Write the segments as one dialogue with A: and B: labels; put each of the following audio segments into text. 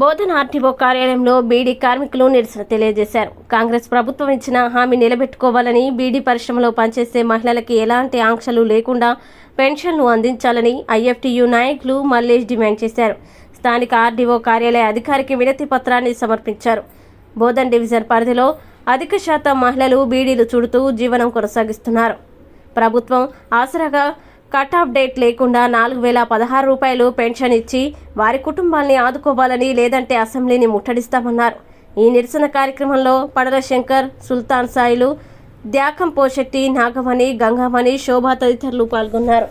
A: బోధన ఆర్టీఓ కార్యాలయంలో బీడీ కార్మికులు నిరసన తెలియజేశారు. కాంగ్రెస్ ప్రభుత్వం ఇచ్చిన హామీ నిలబెట్టుకోవాలని, బీడీ పరిశ్రమలో పనిచేసే మహిళలకి ఎలాంటి ఆంక్షలు లేకుండా పెన్షన్లు అందించాలని ఐఎఫ్టీయూ నాయకులు మల్లేష్ డిమాండ్ చేశారు. స్థానిక ఆర్డీఓ కార్యాలయ అధికారికి వినతి పత్రాన్ని సమర్పించారు. బోధన్ డివిజన్ పరిధిలో అధిక శాతం మహిళలు బీడీలు చుడుతూ జీవనం కొనసాగిస్తున్నారు. ప్రభుత్వం ఆసరాగా కట్ ఆఫ్ డేట్ లేకుండా 4016 రూపాయలు పెన్షన్ ఇచ్చి వారి కుటుంబాల్ని ఆదుకోవాలని, లేదంటే అసెంబ్లీని ముట్టడిస్తామన్నారు. ఈ నిరసన కార్యక్రమంలో పడల శంకర్, సుల్తాన్ సాయిలు, ద్యాకం పోశెట్టి, నాగమణి, గంగామణి, శోభ తదితరులు పాల్గొన్నారు.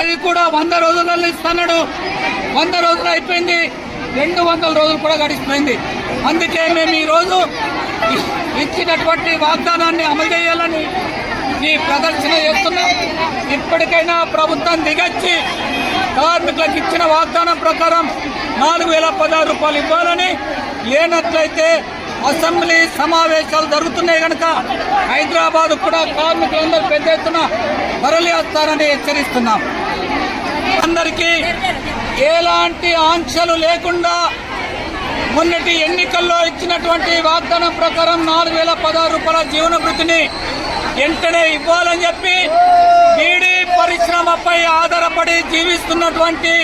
B: అది కూడా 100 రోజులలో ఇస్తున్నాడు. 100 రోజులు అయిపోయింది, 200 రోజులు కూడా గడిచిపోయింది. అందుకే మేము ఈరోజు ఇచ్చినటువంటి వాగ్దానాన్ని అమలు చేయాలని ఈ ప్రదర్శన చేస్తున్నాం. ఇప్పటికైనా ప్రభుత్వం దిగొచ్చి కార్మికులకు ఇచ్చిన వాగ్దానం ప్రకారం 4016 రూపాయలు ఇవ్వాలని, లేనట్లయితే అసెంబ్లీ సమావేశాలు జరుగుతున్నాయి కనుక హైదరాబాద్ కూడా కార్మికులందరూ పెద్ద ఎత్తున తరలివస్తారని హెచ్చరిస్తున్నాం. అందరికీ ఎలాంటి ఆంక్షలు లేకుండా మొన్నటి ఎన్నికల్లో ఇచ్చినటువంటి వాగ్దానం ప్రకారం 4016 రూపాయల జీవన భృతిని వెంటనే ఇవ్వాలని చెప్పి బీడీ పరిశ్రమపై ఆధారపడి జీవిస్తున్నటువంటి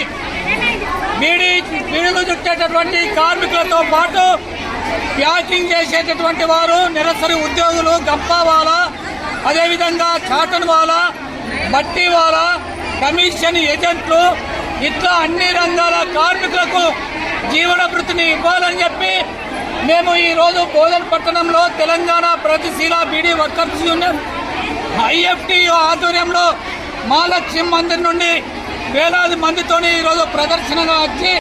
B: బీడీలు చుట్టేటటువంటి కార్మికులతో పాటు ప్యాకింగ్ చేసేటటువంటి వారు, నిరసరి ఉద్యోగులు, గంపావాలా, అదేవిధంగా చాటన్ వాలా, బట్టి వాలా, కమిషన్ ఏజెంట్లు, ఇట్లా అన్ని రంగాల కార్మికులకు జీవన భృతిని ఇవ్వాలని చెప్పి మేము ఈరోజు బోధన్ పట్టణంలో తెలంగాణ ప్రగతిశీల బీడీ వర్కర్స్ యూనియన్ ఐఎఫ్టీయూ ఆధ్వర్యంలో మహాలక్ష్మి మందిర్ నుండి వేలాది మందితోని ఈరోజు ప్రదర్శనగా వచ్చి